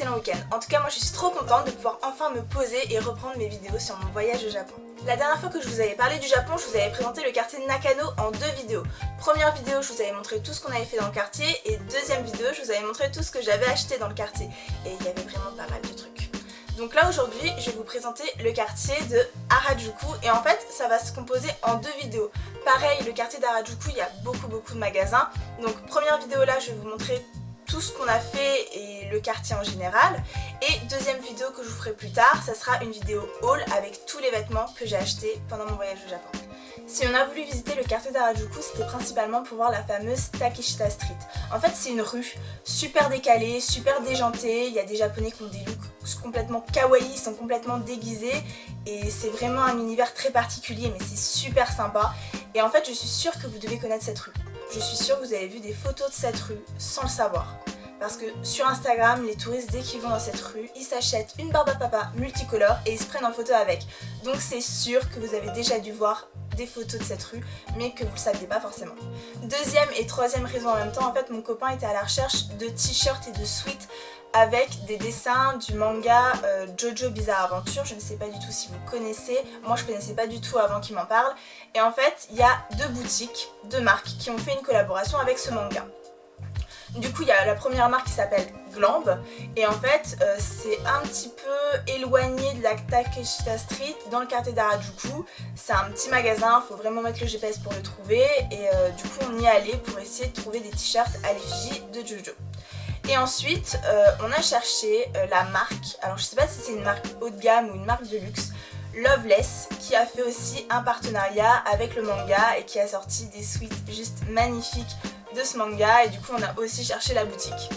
excellent week-end. En tout cas, moi je suis trop contente de pouvoir enfin me poser et reprendre mes vidéos sur mon voyage au Japon. La dernière fois que je vous avais parlé du Japon, je vous avais présenté le quartier Nakano en 2 vidéos. Première vidéo, je vous avais montré tout ce qu'on avait fait dans le quartier, et deuxième vidéo, je vous avais montré tout ce que j'avais acheté dans le quartier. Et il y avait vraiment pas mal de trucs. Donc là aujourd'hui, je vais vous présenter le quartier de Harajuku, et en fait ça va se composer en 2 vidéos. Pareil, le quartier d'Harajuku, il y a beaucoup de magasins. Donc première vidéo là, je vais vous montrer tout ce qu'on a fait et le quartier en général. Et deuxième vidéo que je vous ferai plus tard, ça sera une vidéo haul avec tous les vêtements que j'ai achetés pendant mon voyage au Japon. Si on a voulu visiter le quartier d'Harajuku, c'était principalement pour voir la fameuse Takeshita Street. En fait, c'est une rue super décalée, super déjantée. Il y a des japonais qui ont des looks complètement kawaii, ils sont complètement déguisés. Et c'est vraiment un univers très particulier, mais c'est super sympa. Et en fait, je suis sûre que vous devez connaître cette rue. Je suis sûre que vous avez vu des photos de cette rue sans le savoir. Parce que sur Instagram, les touristes, dès qu'ils vont dans cette rue, ils s'achètent une barbe à papa multicolore et ils se prennent en photo avec. Donc c'est sûr que vous avez déjà dû voir des photos de cette rue, mais que vous le saviez pas forcément. Deuxième et troisième raison en même temps, en fait mon copain était à la recherche de t-shirts et de sweats avec des dessins du manga JoJo Bizarre Adventure. Je ne sais pas du tout si vous connaissez, moi je connaissais pas du tout avant qu'il m'en parle. Et en fait il y a 2 boutiques, 2 marques qui ont fait une collaboration avec ce manga. Du coup il y a la première marque qui s'appelle Glamb, et en fait c'est un petit peu éloigné de la Takeshita Street dans le quartier d'Harajuku. C'est un petit magasin, il faut vraiment mettre le GPS pour le trouver, et du coup on y est allé pour essayer de trouver des t-shirts à l'effigie de JoJo. Et ensuite on a cherché la marque, alors je sais pas si c'est une marque haut de gamme ou une marque de luxe, Loveless, qui a fait aussi un partenariat avec le manga et qui a sorti des sweats juste magnifiques de ce manga, et du coup on a aussi cherché la boutique.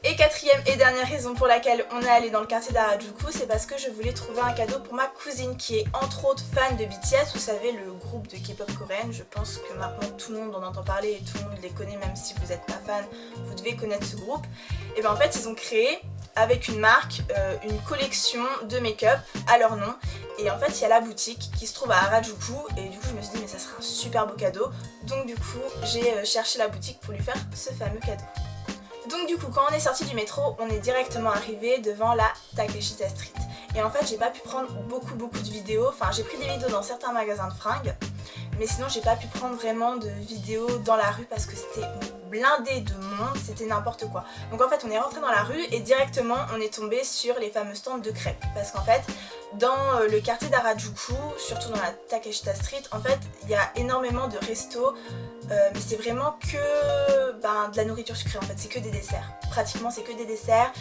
Et quatrième et dernière raison pour laquelle on est allé dans le quartier d'Harajuku, c'est parce que je voulais trouver un cadeau pour ma cousine qui est entre autres fan de BTS, vous savez, le groupe de K-pop coréenne. Je pense que maintenant tout le monde en entend parler et tout le monde les connaît, même si vous n'êtes pas fan, vous devez connaître ce groupe. Et bien en fait ils ont créé avec une marque une collection de make-up à leur nom, et en fait il y a la boutique qui se trouve à Harajuku, et du coup je me suis dit mais ça sera un super beau cadeau, donc du coup j'ai cherché la boutique pour lui faire ce fameux cadeau. Donc du coup quand on est sorti du métro, on est directement arrivé devant la Takeshita Street. Et en fait j'ai pas pu prendre beaucoup de vidéos, enfin j'ai pris des vidéos dans certains magasins de fringues, mais sinon j'ai pas pu prendre vraiment de vidéos dans la rue parce que c'était blindé de monde, c'était n'importe quoi. Donc en fait on est rentré dans la rue et directement on est tombé sur les fameux stands de crêpes, parce qu'en fait dans le quartier d'Harajuku, surtout dans la Takeshita Street, en fait il y a énormément de restos, mais c'est vraiment que de la nourriture sucrée en fait, c'est que des desserts. Pratiquement c'est que des desserts,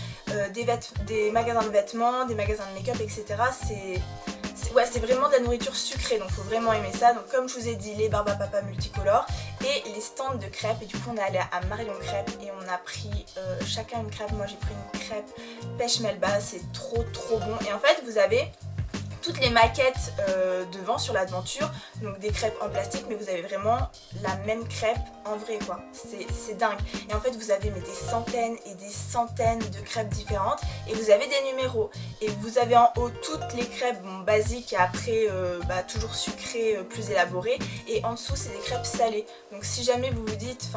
des magasins de vêtements, des magasins de make-up, etc. C'est vraiment de la nourriture sucrée, donc faut vraiment aimer ça. Donc comme je vous ai dit, les barbes à papa multicolores et les stands de crêpes. Et du coup on est allé à Marion Crêpes et on a pris chacun une crêpe. Moi j'ai pris une crêpe pêche melba, c'est trop bon. Et en fait vous avez toutes les maquettes devant sur l'aventure, donc des crêpes en plastique, mais vous avez vraiment la même crêpe en vrai quoi, c'est dingue. Et en fait vous avez des centaines et des centaines de crêpes différentes, et vous avez des numéros, et vous avez en haut toutes les crêpes basiques, et après toujours sucrées, plus élaborées, et en dessous c'est des crêpes salées. Donc si jamais vous vous dites,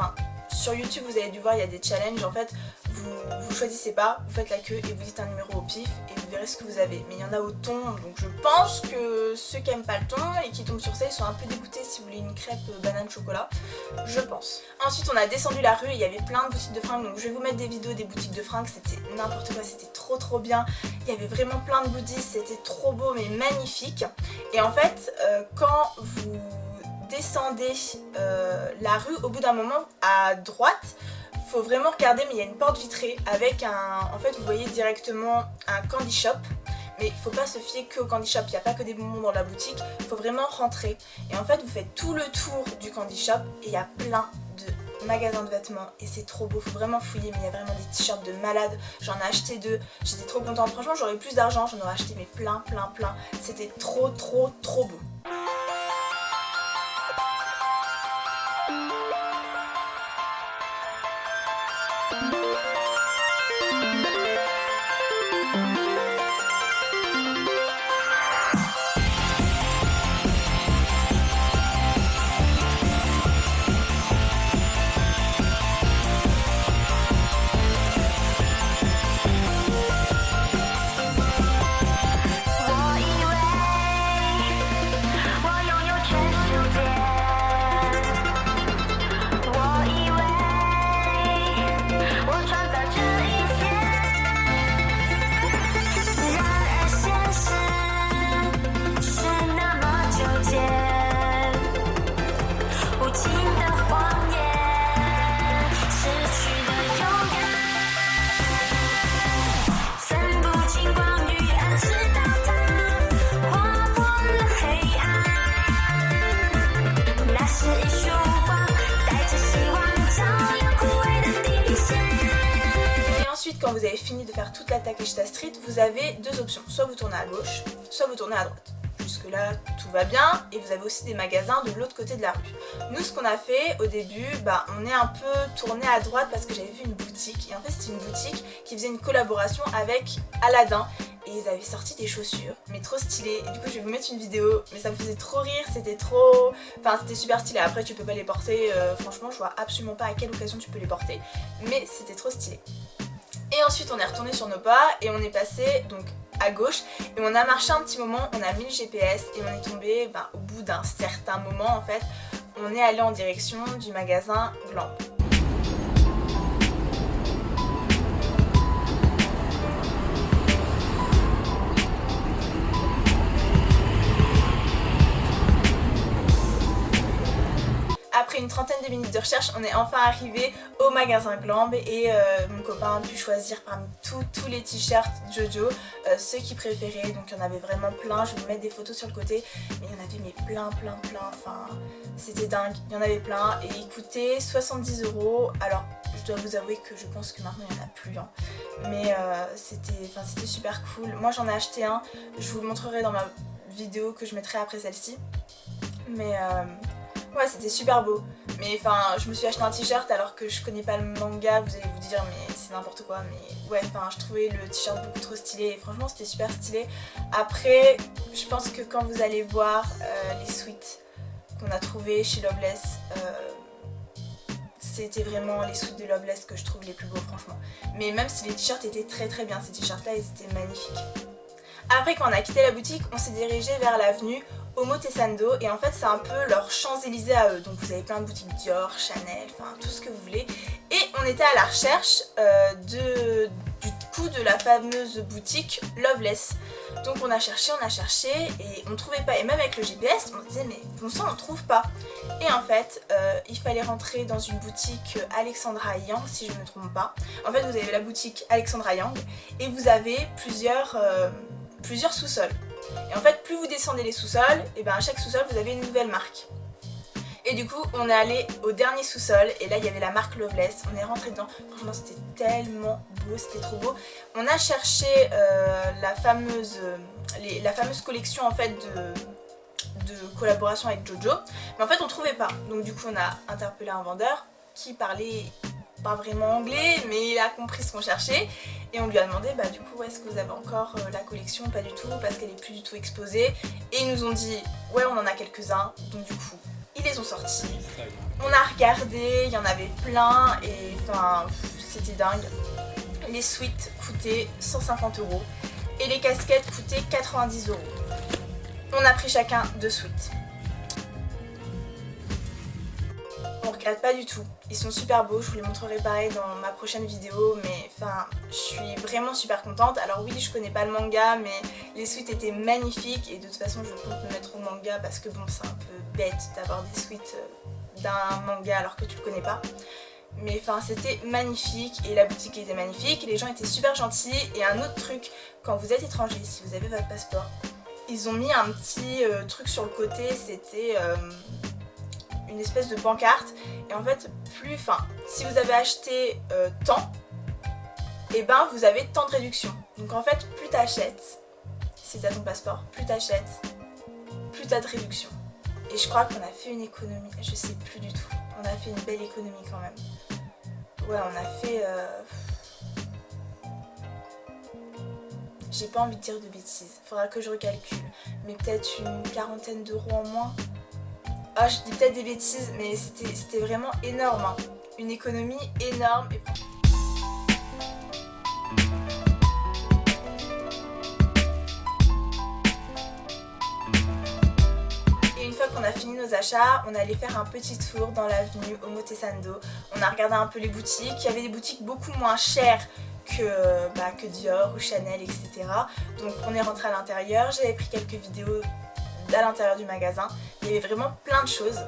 sur YouTube vous avez dû voir, il y a des challenges, en fait vous choisissez pas, vous faites la queue et vous dites un numéro au pif et vous verrez ce que vous avez. Mais il y en a au thon, donc je pense que ceux qui aiment pas le thon et qui tombent sur ça, ils sont un peu dégoûtés si vous voulez une crêpe banane chocolat, je pense. Ensuite on a descendu la rue et il y avait plein de boutiques de fringues, donc je vais vous mettre des vidéos des boutiques de fringues, c'était n'importe quoi, c'était trop bien. Il y avait vraiment plein de goodies, c'était trop beau mais magnifique. Et en fait quand vous descendez la rue, au bout d'un moment à droite, faut vraiment regarder, mais il y a une porte vitrée avec en fait vous voyez directement un candy shop, mais il faut pas se fier que au candy shop, il n'y a pas que des bonbons dans la boutique, il faut vraiment rentrer. Et en fait vous faites tout le tour du candy shop et il y a plein de magasins de vêtements et c'est trop beau, faut vraiment fouiller, mais il y a vraiment des t-shirts de malades, j'en ai acheté 2, j'étais trop contente, franchement j'aurais plus d'argent, j'en aurais acheté mais plein, c'était trop beau. quand vous avez fini de faire toute la Takeshita Street, vous avez deux options. Soit vous tournez à gauche, soit vous tournez à droite. Jusque là tout va bien et vous avez aussi des magasins de l'autre côté de la rue. Nous ce qu'on a fait au début, on est un peu tourné à droite parce que j'avais vu une boutique et en fait c'était une boutique qui faisait une collaboration avec Aladdin et ils avaient sorti des chaussures mais trop stylées et du coup je vais vous mettre une vidéo mais ça me faisait trop rire, c'était super stylé. Après tu peux pas les porter, franchement je vois absolument pas à quelle occasion tu peux les porter mais c'était trop stylé. Et ensuite on est retourné sur nos pas et on est passé donc à gauche et on a marché un petit moment, on a mis le GPS et on est tombé au bout d'un certain moment en fait, on est allé en direction du magasin Glamb. Après une trentaine de minutes de recherche, on est enfin arrivé au magasin Glamb et mon copain a pu choisir parmi tous les t-shirts Jojo ceux qu'il préférait. Donc il y en avait vraiment plein, je vais vous mettre des photos sur le côté, mais il y en avait plein, enfin c'était dingue, il y en avait plein et il coûtait 70 €. Alors je dois vous avouer que je pense que maintenant il n'y en a plus, hein. Mais c'était super cool. Moi j'en ai acheté un, je vous le montrerai dans ma vidéo que je mettrai après celle-ci. Mais ouais, c'était super beau. Mais enfin, je me suis acheté un t-shirt alors que je connais pas le manga, vous allez vous dire mais c'est n'importe quoi. Mais ouais, enfin, je trouvais le t-shirt beaucoup trop stylé et franchement c'était super stylé. Après, je pense que quand vous allez voir les suites qu'on a trouvées chez Loveless, c'était vraiment les suites de Loveless que je trouve les plus beaux franchement. Mais même si les t-shirts étaient très bien, ces t-shirts là ils étaient magnifiques. Après quand on a quitté la boutique, on s'est dirigé vers l'avenue Omotesando et en fait c'est un peu leur Champs-Élysées à eux. Donc vous avez plein de boutiques Dior, Chanel, enfin tout ce que vous voulez. Et on était à la recherche de la fameuse boutique Loveless. Donc on a cherché et on trouvait pas. Et même avec le GPS on disait mais bon sang on trouve pas. Et en fait il fallait rentrer dans une boutique Alexandra Yang si je ne me trompe pas. En fait vous avez la boutique Alexandra Yang et vous avez plusieurs sous-sols. Et en fait plus vous descendez les sous-sols, et à chaque sous-sol vous avez une nouvelle marque. Et du coup on est allé au dernier sous-sol et là il y avait la marque Loveless, on est rentré dedans, franchement c'était tellement beau, c'était trop beau. On a cherché la fameuse collection en fait de collaboration avec Jojo, mais en fait on trouvait pas. Donc du coup on a interpellé un vendeur qui parlait pas vraiment anglais mais il a compris ce qu'on cherchait et on lui a demandé du coup est-ce que vous avez encore la collection? Pas du tout parce qu'elle est plus du tout exposée et ils nous ont dit ouais on en a quelques-uns. Donc du coup ils les ont sortis, on a regardé, il y en avait plein et enfin c'était dingue. Les suites coûtaient 150 € et les casquettes coûtaient 90 €. On a pris chacun 2 suites. On regrette pas du tout, ils sont super beaux, je vous les montrerai pareil dans ma prochaine vidéo, mais enfin je suis vraiment super contente. Alors oui je connais pas le manga mais les suites étaient magnifiques et de toute façon je compte me mettre au manga parce que bon c'est un peu bête d'avoir des suites d'un manga alors que tu le connais pas. Mais enfin c'était magnifique et la boutique était magnifique, les gens étaient super gentils. Et un autre truc, quand vous êtes étranger, si vous avez votre passeport, ils ont mis un petit truc sur le côté, c'était une espèce de pancarte et en fait si vous avez acheté tant, et vous avez tant de réduction. Donc en fait plus t'achètes, si t'as ton passeport, plus t'achètes, plus t'as de réduction. Et je crois qu'on a fait une économie, je sais plus du tout, on a fait une belle économie quand même. Ouais on a fait... J'ai pas envie de dire de bêtises, faudra que je recalcule, mais peut-être une quarantaine d'euros en moins. Ah je dis peut-être des bêtises mais c'était vraiment énorme, hein. Une économie énorme. Et une fois qu'on a fini nos achats, on allait faire un petit tour dans l'avenue Omotesando. On a regardé un peu les boutiques, il y avait des boutiques beaucoup moins chères que Dior ou Chanel etc. Donc on est rentré à l'intérieur, j'avais pris quelques vidéos à l'intérieur du magasin, il y avait vraiment plein de choses.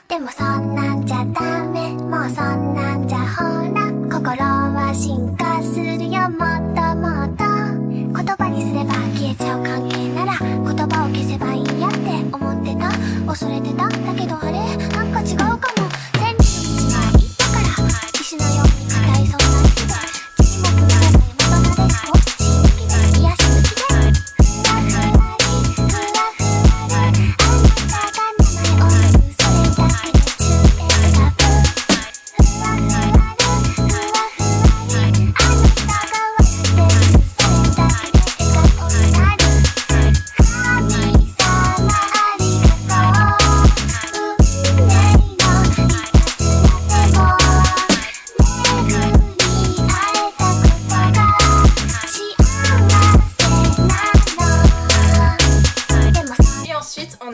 でもそんなんじゃダメもうそんなんじゃほら心は進化するよもっともっと言葉にすれば消えちゃう関係なら言葉を消せばいいやって思ってた恐れてただけどあれなんか違うかも千里の道のりだから石のように硬いそんな人が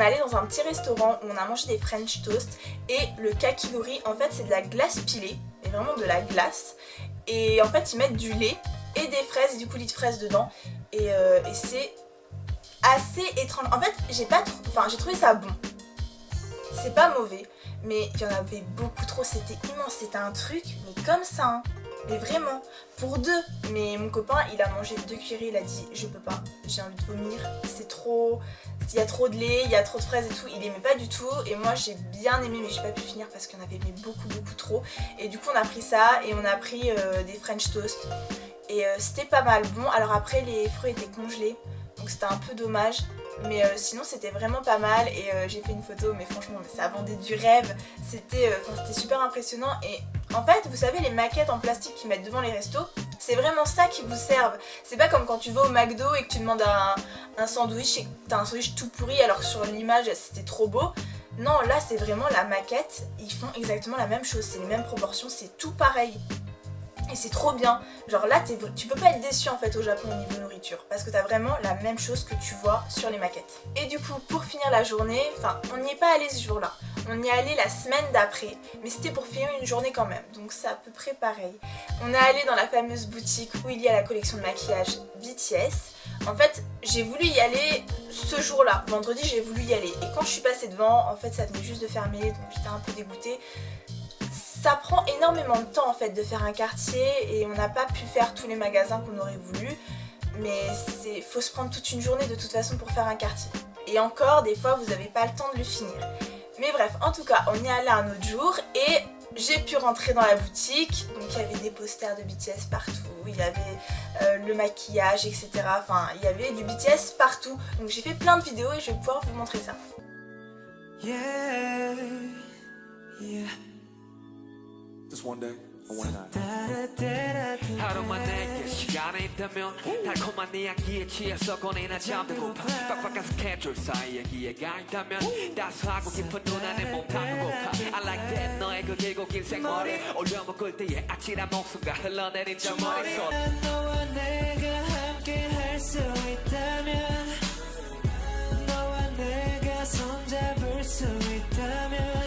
est allé dans un petit restaurant où on a mangé des French toast et le kakigori en fait c'est de la glace pilée, mais vraiment de la glace. Et en fait ils mettent du lait et des fraises, et du coulis de fraises dedans et c'est assez étrange. En fait j'ai trouvé ça bon, c'est pas mauvais, mais il y en avait beaucoup trop, c'était immense, c'était un truc mais comme ça hein. Mais vraiment, pour deux. Mais mon copain il a mangé 2 cuillerées, il a dit je peux pas, j'ai envie de vomir, c'est trop, il y a trop de lait, il y a trop de fraises et tout, il aimait pas du tout. Et moi j'ai bien aimé mais j'ai pas pu finir parce qu'il y en avait mais beaucoup trop. Et du coup on a pris ça et on a pris des French toast. Et c'était pas mal bon. Alors après les fruits étaient congelés, donc c'était un peu dommage. Mais sinon c'était vraiment pas mal et j'ai fait une photo mais franchement ça vendait du rêve. C'était super impressionnant. Et en fait vous savez les maquettes en plastique qu'ils mettent devant les restos, c'est vraiment ça qui vous servent. C'est pas comme quand tu vas au McDo et que tu demandes un sandwich et que t'as un sandwich tout pourri alors que sur l'image c'était trop beau. Non là c'est vraiment la maquette, ils font exactement la même chose, c'est les mêmes proportions, c'est tout pareil. Et c'est trop bien, genre là tu peux pas être déçu en fait au Japon au niveau nourriture parce que t'as vraiment la même chose que tu vois sur les maquettes. Et du coup pour finir la journée, on n'y est pas allé ce jour là, on y est allé la semaine d'après, mais c'était pour finir une journée quand même, donc c'est à peu près pareil. On est allé dans la fameuse boutique où il y a la collection de maquillage BTS. En fait j'ai voulu y aller ce jour là, vendredi j'ai voulu y aller et quand je suis passée devant en fait ça venait juste de fermer donc j'étais un peu dégoûtée. Ça prend énormément de temps en fait de faire un quartier et on n'a pas pu faire tous les magasins qu'on aurait voulu, mais faut se prendre toute une journée de toute façon pour faire un quartier. Et encore des fois vous n'avez pas le temps de le finir. Mais bref, en tout cas on y est allé un autre jour et j'ai pu rentrer dans la boutique. Donc il y avait des posters de BTS partout, il y avait le maquillage etc. Enfin il y avait du BTS partout. Donc j'ai fait plein de vidéos et je vais pouvoir vous montrer ça. Yeah, yeah. Just one day, or one night. 하루만 내게 시간이 있다면 달콤한 이야기에 취해서 꺼내나 잠들고파 빡빡한 스케줄 사이에 기회가 있다면 따스하고 깊은 눈 안에 몸 담그고파 I like that 너의 그 길고 긴 생머리 올려먹을 때의 아찔한 목숨과 흘러내린 저 머릿속 너와 내가 함께 할 수 있다면 너와 내가 손잡을 수 있다면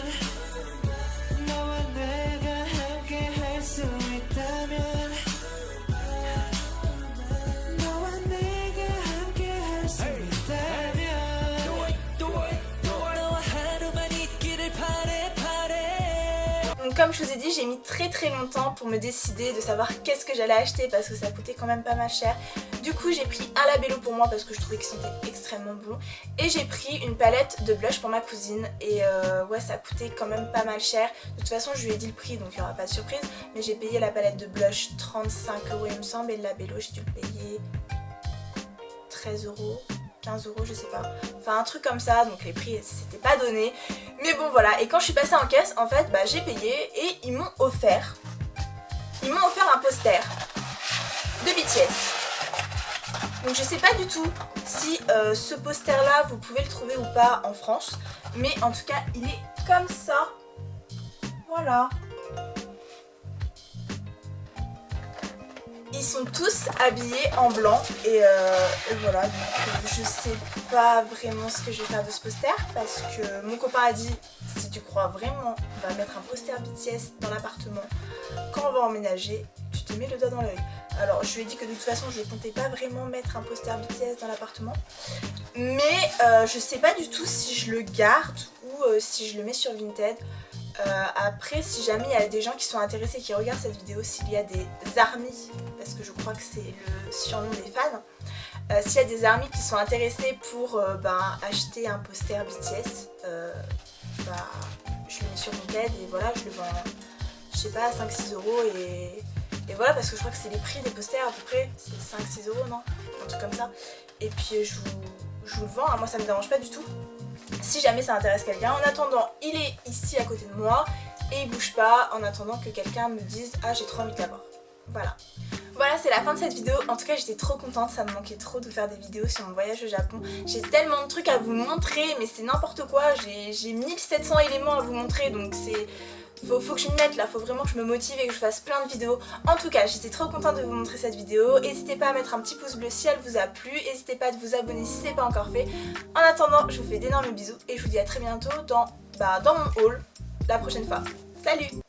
Comme je vous ai dit, j'ai mis très longtemps pour me décider de savoir qu'est-ce que j'allais acheter parce que ça coûtait quand même pas mal cher. Du coup j'ai pris un labello pour moi parce que je trouvais qu'il sentait extrêmement bon. Et j'ai pris une palette de blush pour ma cousine et ouais ça coûtait quand même pas mal cher. De toute façon je lui ai dit le prix donc il n'y aura pas de surprise. Mais j'ai payé la palette de blush 35 € il me semble et le labello j'ai dû le payer 13 €. 15 € je sais pas, enfin un truc comme ça, donc les prix c'était pas donné, mais bon voilà. Et quand je suis passée en caisse en fait j'ai payé et ils m'ont offert un poster de BTS. Donc je sais pas du tout si ce poster là vous pouvez le trouver ou pas en France, mais en tout cas il est comme ça, voilà. Ils sont tous habillés en blanc et voilà, donc je sais pas vraiment ce que je vais faire de ce poster parce que mon copain a dit si tu crois vraiment on va mettre un poster BTS dans l'appartement quand on va emménager, tu te mets le doigt dans l'œil. Alors je lui ai dit que de toute façon je ne comptais pas vraiment mettre un poster BTS dans l'appartement, mais je sais pas du tout si je le garde ou si je le mets sur Vinted. Après si jamais il y a des gens qui sont intéressés qui regardent cette vidéo, s'il y a des ARMY, parce que je crois que c'est le surnom des fans, s'il y a des ARMY qui sont intéressés pour acheter un poster BTS, je le mets sur Vinted et voilà je le vends je sais pas 5-6 € et voilà, parce que je crois que c'est les prix des posters à peu près, c'est 5-6 € non, un truc comme ça. Et puis je vous le vends, hein, moi ça me dérange pas du tout. Si jamais ça intéresse quelqu'un, en attendant il est ici à côté de moi et il bouge pas en attendant que quelqu'un me dise ah j'ai trop envie de l'avoir. Voilà. Voilà, c'est la fin de cette vidéo. En tout cas j'étais trop contente, ça me manquait trop de faire des vidéos sur mon voyage au Japon. J'ai tellement de trucs à vous montrer mais c'est n'importe quoi, j'ai 1700 éléments à vous montrer donc faut que je m'y mette là, faut vraiment que je me motive et que je fasse plein de vidéos. En tout cas, j'étais trop contente de vous montrer cette vidéo. N'hésitez pas à mettre un petit pouce bleu si elle vous a plu. N'hésitez pas à vous abonner si ce n'est pas encore fait. En attendant, je vous fais d'énormes bisous et je vous dis à très bientôt dans mon haul la prochaine fois. Salut!